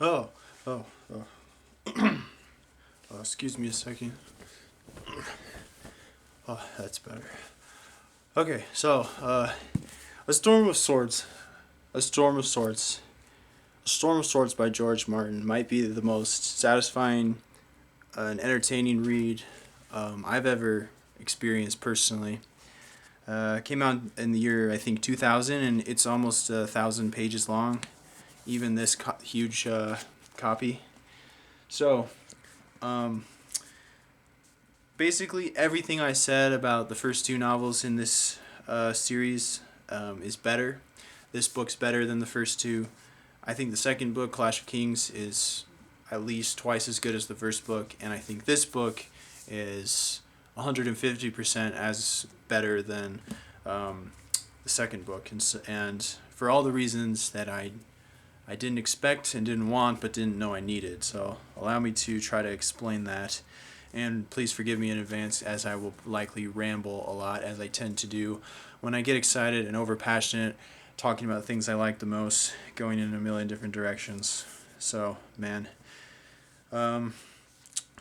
Oh, oh, oh. Excuse me a second. Oh, that's better. Okay, so, A Storm of Swords. A Storm of Swords. A Storm of Swords by George Martin might be the most satisfying and entertaining read I've ever experienced personally. Came out in the year, I think, 2000, and it's almost 1,000 pages long, even this huge copy. So, um, basically everything I said about the first two novels in this series is better. This book's better than the first two. I think the second book, Clash of Kings, is at least twice as good as the first book, and I think this book is 150% as better than the second book, and for all the reasons that I didn't expect and didn't want, but didn't know I needed. So allow me to try to explain that. And please forgive me in advance as I will likely ramble a lot, as I tend to do when I get excited and overpassionate, talking about things I like the most, going in a million different directions. So, man. Um,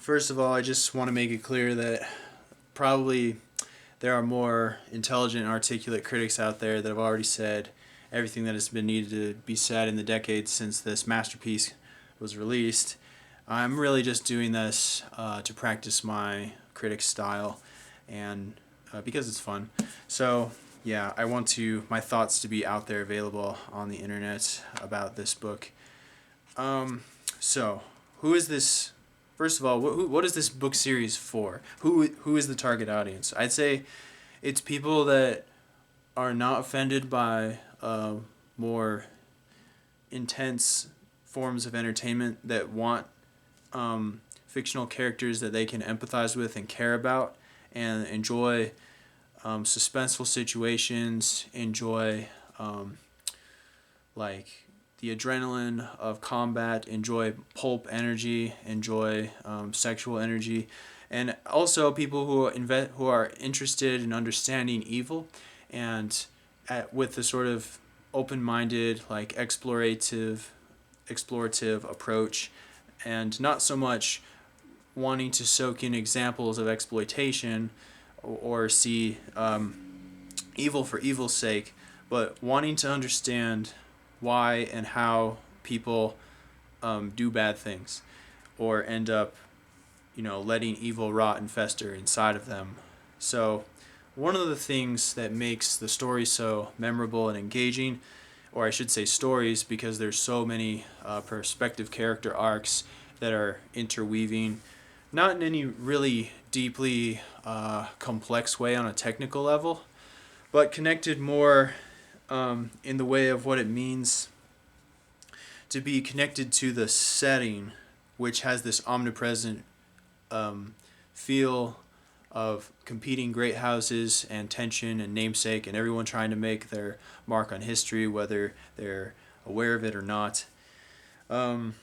First of all, I just want to make it clear that probably there are more intelligent and articulate critics out there that have already said everything that has been needed to be said in the decades since this masterpiece was released. I'm really just doing this to practice my critic style and because it's fun. So, yeah, I want my thoughts to be out there available on the internet about this book. Um, so, who is this? First of all, what is this book series for? Who is the target audience? I'd say it's people that are not offended by more intense forms of entertainment, that want fictional characters that they can empathize with and care about and enjoy suspenseful situations, enjoy like the adrenaline of combat, enjoy pulp energy, enjoy sexual energy, and also people who are interested in understanding evil, and with the sort of open-minded, like explorative approach, and not so much wanting to soak in examples of exploitation or see evil for evil's sake, but wanting to understand why and how people do bad things or end up, letting evil rot and fester inside of them. So, one of the things that makes the story so memorable and engaging, or I should say stories, because there's so many perspective character arcs that are interweaving, not in any really deeply complex way on a technical level, but connected more in the way of what it means to be connected to the setting, which has this omnipresent feel of competing great houses and tension and namesake and everyone trying to make their mark on history, whether they're aware of it or not. Um,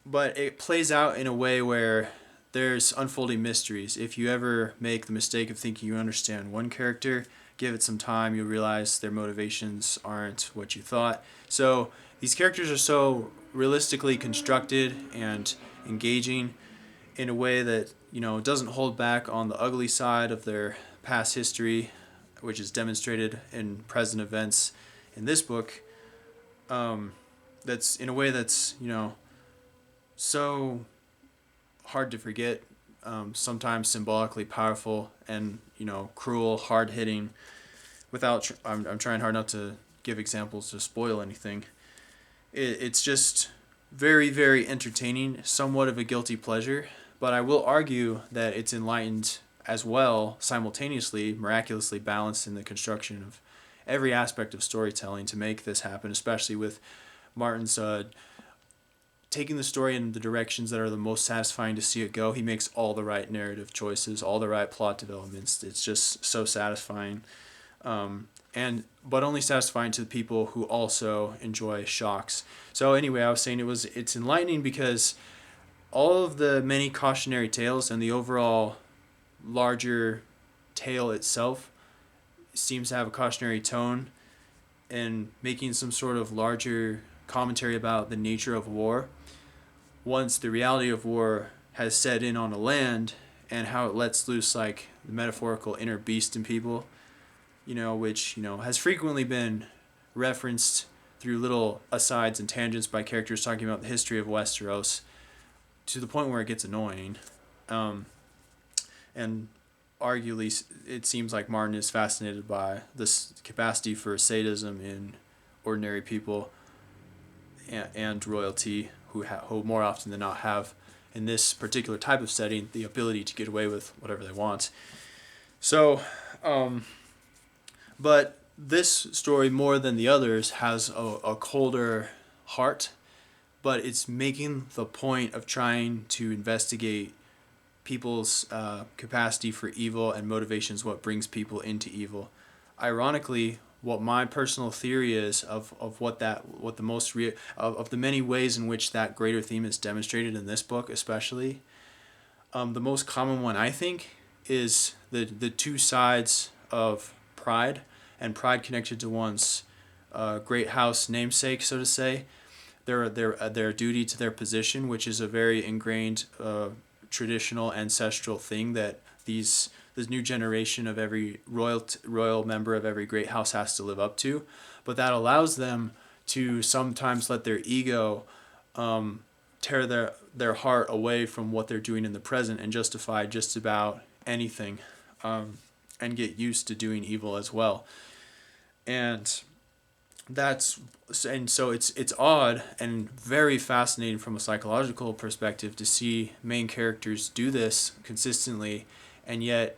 but it plays out in a way where there's unfolding mysteries. If you ever make the mistake of thinking you understand one character, give it some time, you'll realize their motivations aren't what you thought. So these characters are so realistically constructed and engaging in a way that doesn't hold back on the ugly side of their past history, which is demonstrated in present events in this book. That's in a way that's so hard to forget, sometimes symbolically powerful and cruel, hard hitting. I'm trying hard not to give examples to spoil anything. It's just very, very entertaining, somewhat of a guilty pleasure, but I will argue that it's enlightened as well, simultaneously, miraculously balanced in the construction of every aspect of storytelling to make this happen, especially with Martin's taking the story in the directions that are the most satisfying to see it go. He makes all the right narrative choices, all the right plot developments. It's just so satisfying. And but only satisfying to the people who also enjoy shocks. So anyway, I was saying it's enlightening because all of the many cautionary tales and the overall larger tale itself seems to have a cautionary tone and making some sort of larger commentary about the nature of war. once the reality of war has set in on a land, and how it lets loose like the metaphorical inner beast in people, which has frequently been referenced through little asides and tangents by characters talking about the history of Westeros, to the point where it gets annoying. And arguably, it seems like Martin is fascinated by this capacity for sadism in ordinary people and royalty, who more often than not have, in this particular type of setting, the ability to get away with whatever they want. So, but this story, more than the others, has a colder heart, but it's making the point of trying to investigate people's capacity for evil and motivations, what brings people into evil. Ironically, what my personal theory is of the most of the many ways in which that greater theme is demonstrated in this book, especially, the most common one, I think, is the two sides of pride, and pride connected to one's great house namesake, so to say, their duty to their position, which is a very ingrained traditional ancestral thing that this new generation of every royal member of every great house has to live up to. But that allows them to sometimes let their ego tear their heart away from what they're doing in the present and justify just about anything, and get used to doing evil as well. And so it's odd and very fascinating from a psychological perspective to see main characters do this consistently, and yet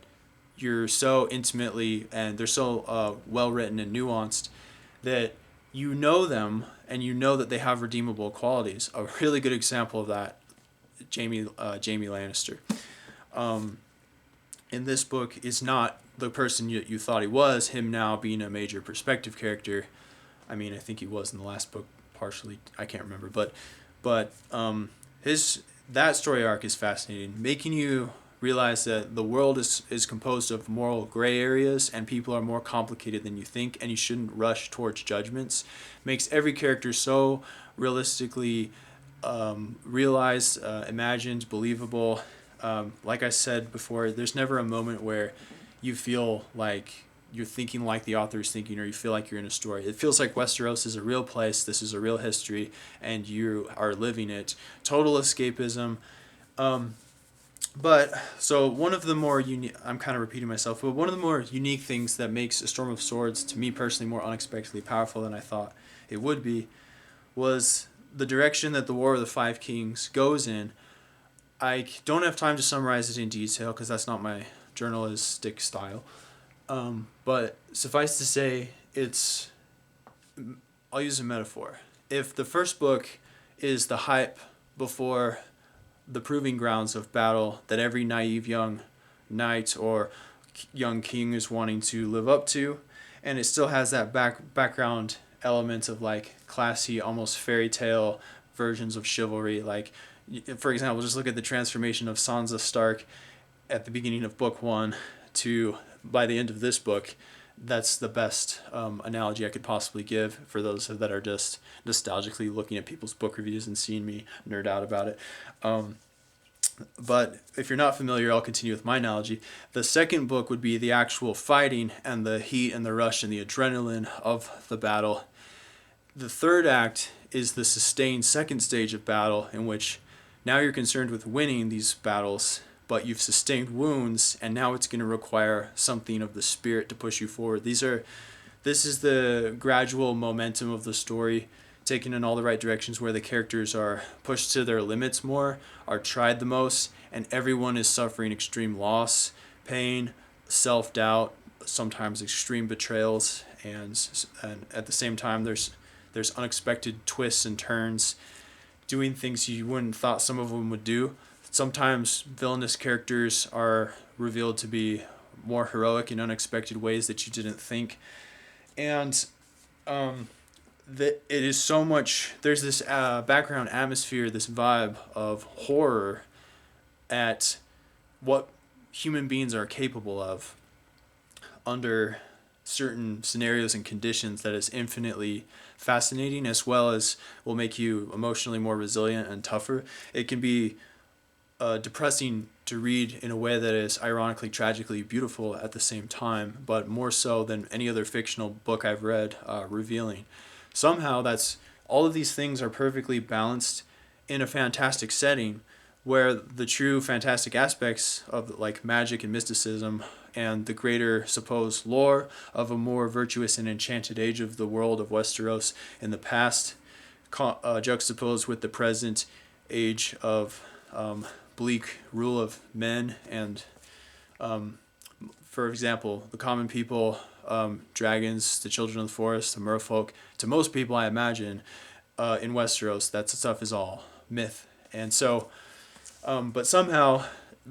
you're so intimately, and they're so well written and nuanced, that you know them and you know that they have redeemable qualities. A really good example of that, Jaime Lannister. In this book is not the person you thought he was, him now being a major perspective character. I mean, I think he was in the last book partially. I can't remember, but that story arc is fascinating, making you realize that the world is composed of moral gray areas, and people are more complicated than you think, and you shouldn't rush towards judgments. Makes every character so realistically realized, imagined, believable. Like I said before, there's never a moment where you feel like you're thinking like the author is thinking, or you feel like you're in a story. It feels like Westeros is a real place, this is a real history, and you are living it. Total escapism. But so one of the more unique, I'm kind of repeating myself, but one of the more unique things that makes A Storm of Swords, to me personally, more unexpectedly powerful than I thought it would be, was the direction that the War of the Five Kings goes in. I don't have time to summarize it in detail because that's not my journalistic style. But suffice to say, I'll use a metaphor. If the first book is the hype before the proving grounds of battle that every naive young knight or young king is wanting to live up to, and it still has that background element of like classy, almost fairy tale versions of chivalry. Like, for example, just look at the transformation of Sansa Stark at the beginning of book 1 to by the end of this book. That's the best analogy I could possibly give for those that are just nostalgically looking at people's book reviews and seeing me nerd out about it. But if you're not familiar, I'll continue with my analogy. The second book would be the actual fighting and the heat and the rush and the adrenaline of the battle. The third act is the sustained second stage of battle, in which now you're concerned with winning these battles, but you've sustained wounds, and now it's going to require something of the spirit to push you forward. This is the gradual momentum of the story, taken in all the right directions, where the characters are pushed to their limits more, are tried the most, and everyone is suffering extreme loss, pain, self-doubt, sometimes extreme betrayals, and at the same time there's unexpected twists and turns, doing things you wouldn't thought some of them would do. Sometimes villainous characters are revealed to be more heroic in unexpected ways that you didn't think. And it is so much, there's this background atmosphere, this vibe of horror at what human beings are capable of under certain scenarios and conditions that is infinitely fascinating as well as will make you emotionally more resilient and tougher. It can be depressing to read in a way that is ironically, tragically beautiful at the same time, but more so than any other fictional book I've read, revealing. Somehow, that's all of these things are perfectly balanced in a fantastic setting, where the true fantastic aspects of like magic and mysticism and the greater supposed lore of a more virtuous and enchanted age of the world of Westeros in the past, juxtaposed with the present age of bleak rule of men and, for example, the common people, dragons, the children of the forest, the merfolk. To most people, I imagine, in Westeros, that stuff is all myth. And so, but somehow,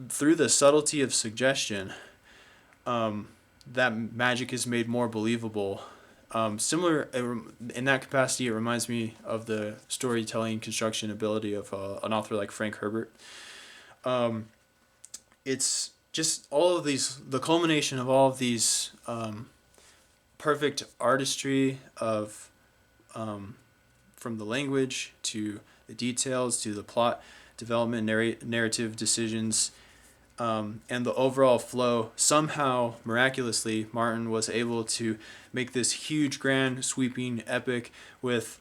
through the subtlety of suggestion, that magic is made more believable. Similar in that capacity, it reminds me of the storytelling construction ability of an author like Frank Herbert. It's just all of these, the culmination of all of these perfect artistry of from the language to the details to the plot development, narrative decisions, and the overall flow. Somehow, miraculously, Martin was able to make this huge, grand, sweeping epic with,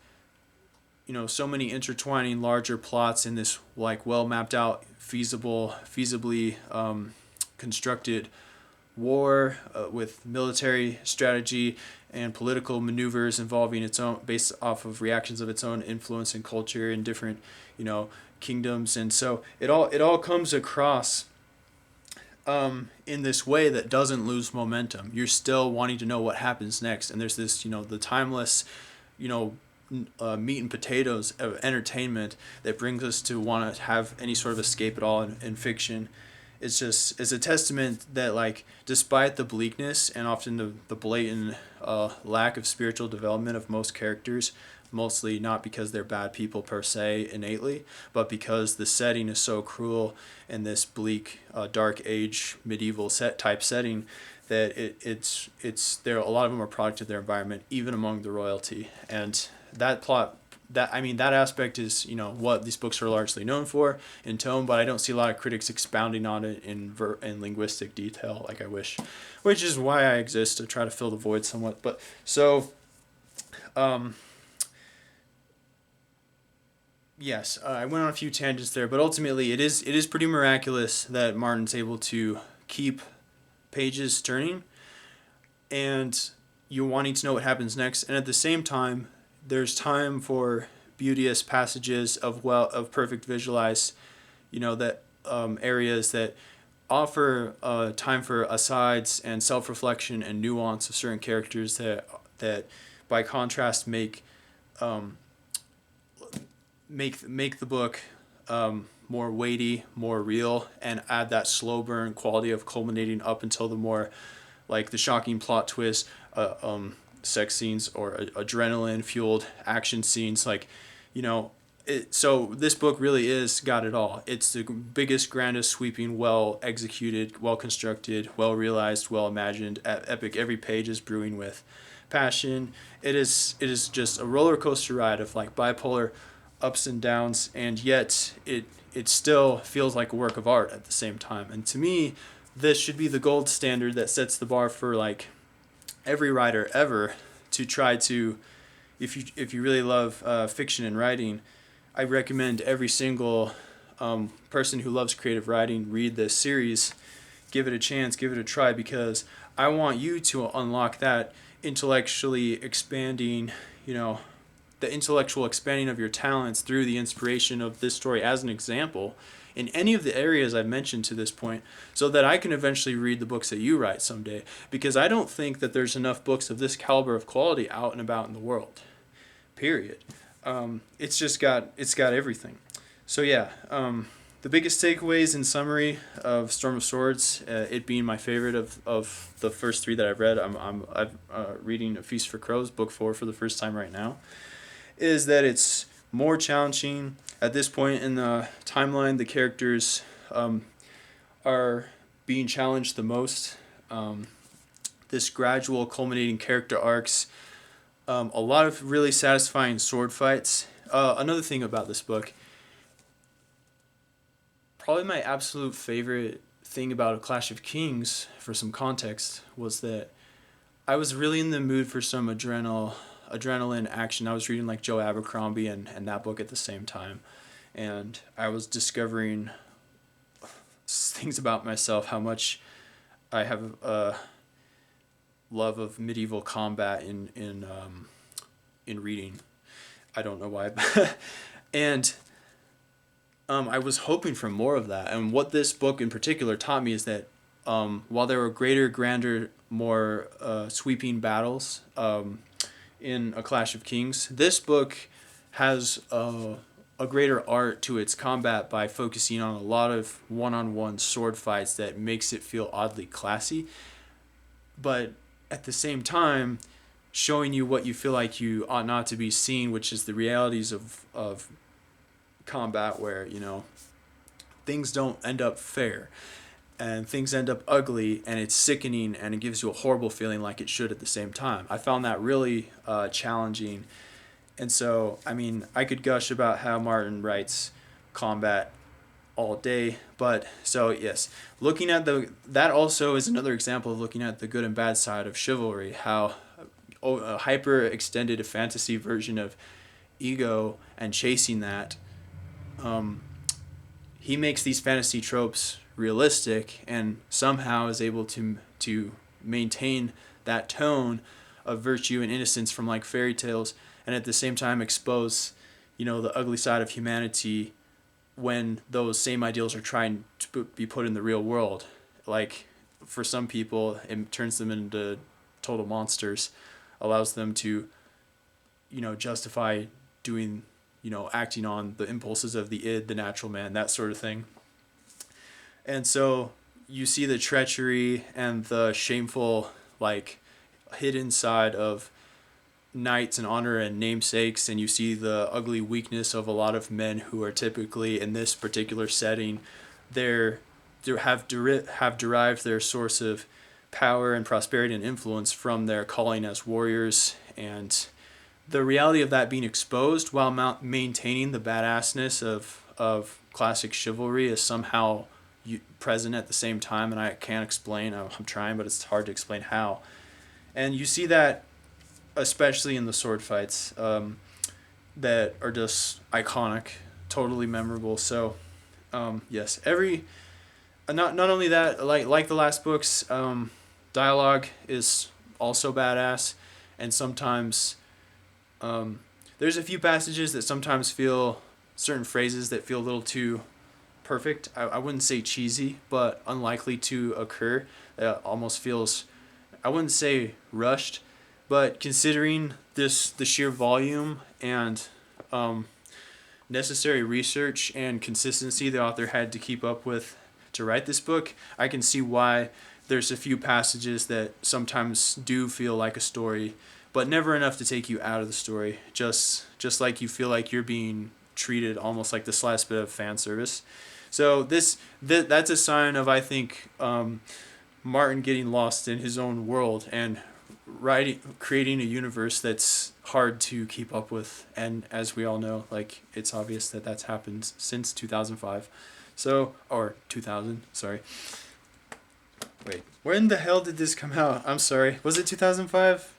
you know, so many intertwining larger plots in this like well mapped out, feasibly constructed war with military strategy and political maneuvers involving its own, based off of reactions of its own influence and culture in different, you know, kingdoms. And so it all comes across in this way that doesn't lose momentum. You're still wanting to know what happens next, and there's this, you know, the timeless, you know, meat and potatoes of entertainment that brings us to want to have any sort of escape at all in fiction. It's a testament that, like, despite the bleakness and often the blatant lack of spiritual development of most characters, mostly not because they're bad people per se innately, but because the setting is so cruel in this bleak, dark age, medieval type setting, that it's there. A lot of them are product of their environment, even among the royalty. And that plot, that aspect is, you know, what these books are largely known for in tone, but I don't see a lot of critics expounding on it in linguistic detail like I wish, which is why I exist, to try to fill the void somewhat. But so, yes, I went on a few tangents there, but ultimately it is pretty miraculous that Martin's able to keep pages turning and you wanting to know what happens next, and at the same time there's time for beauteous passages of perfect visualized, you know, that areas that offer time for asides and self-reflection and nuance of certain characters that by contrast make the book more weighty, more real, and add that slow burn quality of culminating up until the more, like, the shocking plot twist, sex scenes or adrenaline fueled action scenes, like, you know. So this book really is got it all. It's the biggest, grandest, sweeping, well executed, well constructed, well realized, well imagined epic. Every page is brewing with passion. It is just a roller coaster ride of, like, bipolar ups and downs, and yet it still feels like a work of art at the same time. And to me, this should be the gold standard that sets the bar for, like, every writer ever to try to, if you really love fiction and writing, I recommend every single person who loves creative writing read this series, give it a chance, give it a try, because I want you to unlock that intellectually expanding, you know, the intellectual expanding of your talents through the inspiration of this story as an example in any of the areas I've mentioned to this point, so that I can eventually read the books that you write someday, because I don't think that there's enough books of this caliber of quality out and about in the world, period. It's got everything. So yeah, the biggest takeaways in summary of Storm of Swords, it being my favorite of the first three that I've read. I'm reading A Feast for Crows, book 4 for the first time right now, is that it's more challenging at this point in the timeline. The characters are being challenged the most. This gradual culminating character arcs A lot of really satisfying sword fights. Another thing about this book, probably my absolute favorite thing about A Clash of Kings, for some context, was that I was really in the mood for some adrenaline action. I was reading like Joe Abercrombie and that book at the same time, and I was discovering things about myself, how much I have a love of medieval combat in reading. I don't know why, and I was hoping for more of that. And what this book in particular taught me is that while there were greater, grander, more sweeping battles in A Clash of Kings, this book has a greater art to its combat by focusing on a lot of one-on-one sword fights that makes it feel oddly classy, but at the same time showing you what you feel like you ought not to be seeing, which is the realities of combat, where things don't end up fair and things end up ugly, and it's sickening, and it gives you a horrible feeling like it should at the same time. I found that really challenging. And so, I mean, I could gush about how Martin writes combat all day, but so yes, looking at that also is another example of looking at the good and bad side of chivalry, how a hyper extended fantasy version of ego and chasing that, he makes these fantasy tropes realistic and somehow is able to maintain that tone of virtue and innocence from like fairy tales, and at the same time expose the ugly side of humanity when those same ideals are trying to be put in the real world. Like, for some people, it turns them into total monsters, allows them to justify doing acting on the impulses of the id, the natural man, that sort of thing. And so you see the treachery and the shameful, like, hidden side of knights and honor and namesakes, and you see the ugly weakness of a lot of men who are typically in this particular setting, have derived their source of power and prosperity and influence from their calling as warriors, and the reality of that being exposed while maintaining the badassness of classic chivalry is somehow present at the same time, and I can't explain. I'm trying, but it's hard to explain how. And you see that especially in the sword fights that are just iconic, totally memorable. So yes, not only that, like the last books, dialogue is also badass, and sometimes there's a few passages that sometimes feel, certain phrases that feel a little too perfect. I wouldn't say cheesy, but unlikely to occur. Almost feels, I wouldn't say rushed, but considering the sheer volume and necessary research and consistency the author had to keep up with to write this book, I can see why there's a few passages that sometimes do feel like a story, but never enough to take you out of the story. Just like you feel like you're being treated almost like the slightest bit of fan service. So that's a sign of, I think, Martin getting lost in his own world and creating a universe that's hard to keep up with. And as we all know, like, it's obvious that that's happened since 2005. So, or 2000, sorry. Wait, when the hell did this come out? I'm sorry. Was it 2005?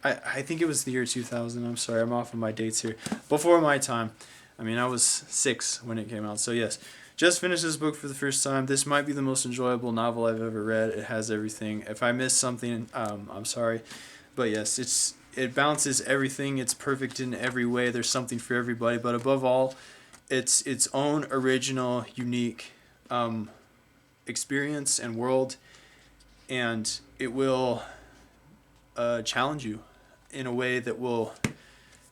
I think it was the year 2000. I'm sorry, I'm off of my dates here. Before my time. I mean, I was 6 when it came out. So yes, just finished this book for the first time. This might be the most enjoyable novel I've ever read. It has everything. If I missed something, I'm sorry. But yes, it balances everything. It's perfect in every way. There's something for everybody. But above all, it's its own original, unique experience and world. And it will challenge you in a way that will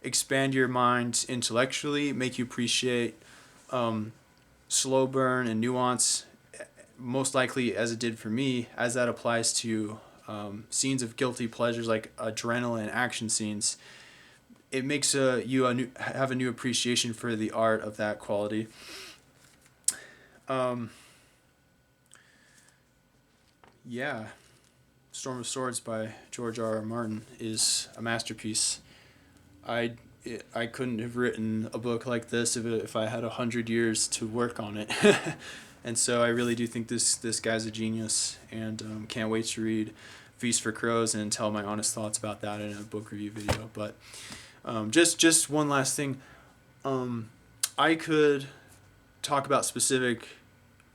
expand your mind intellectually, make you appreciate slow burn and nuance, most likely as it did for me, as that applies to scenes of guilty pleasures like adrenaline action scenes. It makes you have a new appreciation for the art of that quality. Yeah, Storm of Swords by George R. R. Martin is a masterpiece. I I couldn't have written a book like this if I had 100 years to work on it. And so I really do think this guy's a genius, and can't wait to read Feast for Crows and tell my honest thoughts about that in a book review video. But just one last thing, I could talk about specific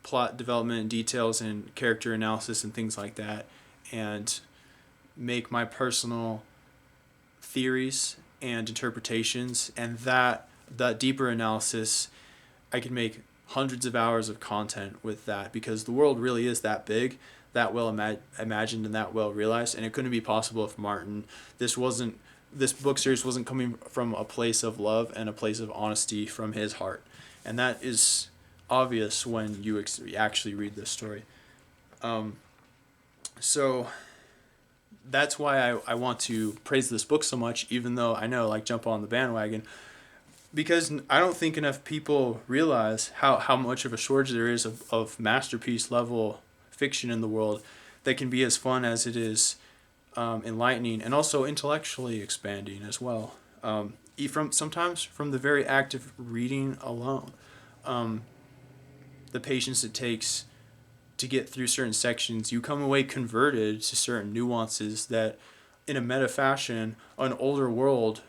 plot development and details and character analysis and things like that, and make my personal theories and interpretations, and that deeper analysis, I could make hundreds of hours of content with that, because the world really is that big, that well imagined, and that well realized, and it couldn't be possible if Martin, this book series wasn't coming from a place of love and a place of honesty from his heart, and that is obvious when you actually read this story. So that's why I want to praise this book so much, even though I know, like, jump on the bandwagon, because I don't think enough people realize how much of a shortage there is of masterpiece level fiction in the world that can be as fun as it is enlightening, and also intellectually expanding as well. Sometimes from the very act of reading alone, the patience it takes to get through certain sections, you come away converted to certain nuances that, in a meta fashion, an older world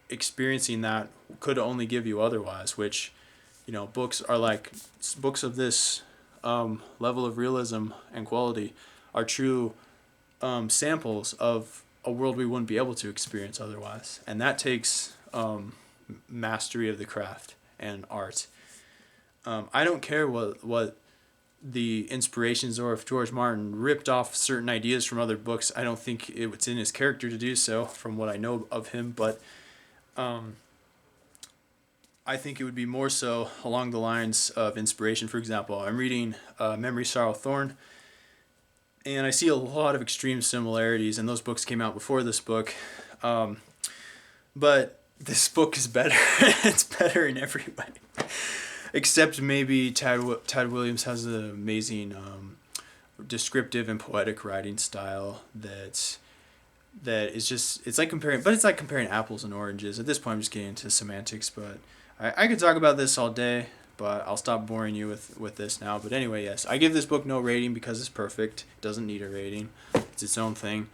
experiencing that could only give you otherwise. Which, books are like, books of this level of realism and quality are true samples of a world we wouldn't be able to experience otherwise, and that takes mastery of the craft and art. I don't care what the inspirations, or if George Martin ripped off certain ideas from other books. I don't think it's in his character to do so, from what I know of him, but I think it would be more so along the lines of inspiration. For example, I'm reading Memory, Sorrow, Thorn, and I see a lot of extreme similarities, and those books came out before this book. But this book is better. It's better in every way. Except maybe Tad Williams has an amazing descriptive and poetic writing style that is just, it's like comparing apples and oranges. At this point, I'm just getting into semantics, but I could talk about this all day, but I'll stop boring you with this now. But anyway, yes, I give this book no rating because it's perfect. It doesn't need a rating. It's its own thing.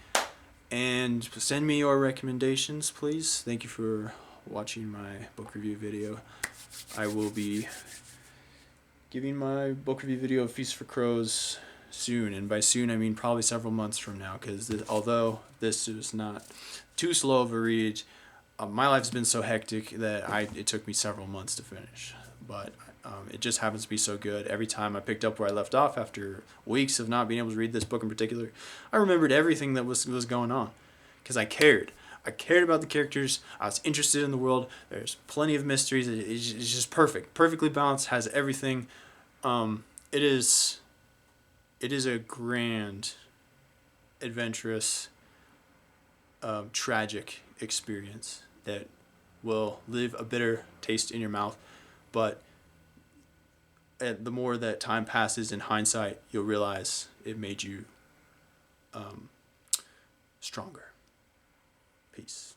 And send me your recommendations, please. Thank you for watching my book review video. I will be giving my book review video of Feast for Crows soon, and by soon I mean probably several months from now, because although this is not too slow of a read, my life's been so hectic that it took me several months to finish. But it just happens to be so good. Every time I picked up where I left off after weeks of not being able to read this book in particular, I remembered everything that was going on, because I cared. I cared about the characters. I was interested in the world. There's plenty of mysteries. It's just perfect. Perfectly balanced. Has everything. It is a grand, adventurous, tragic experience that will leave a bitter taste in your mouth. But the more that time passes, in hindsight, you'll realize it made you stronger. Peace.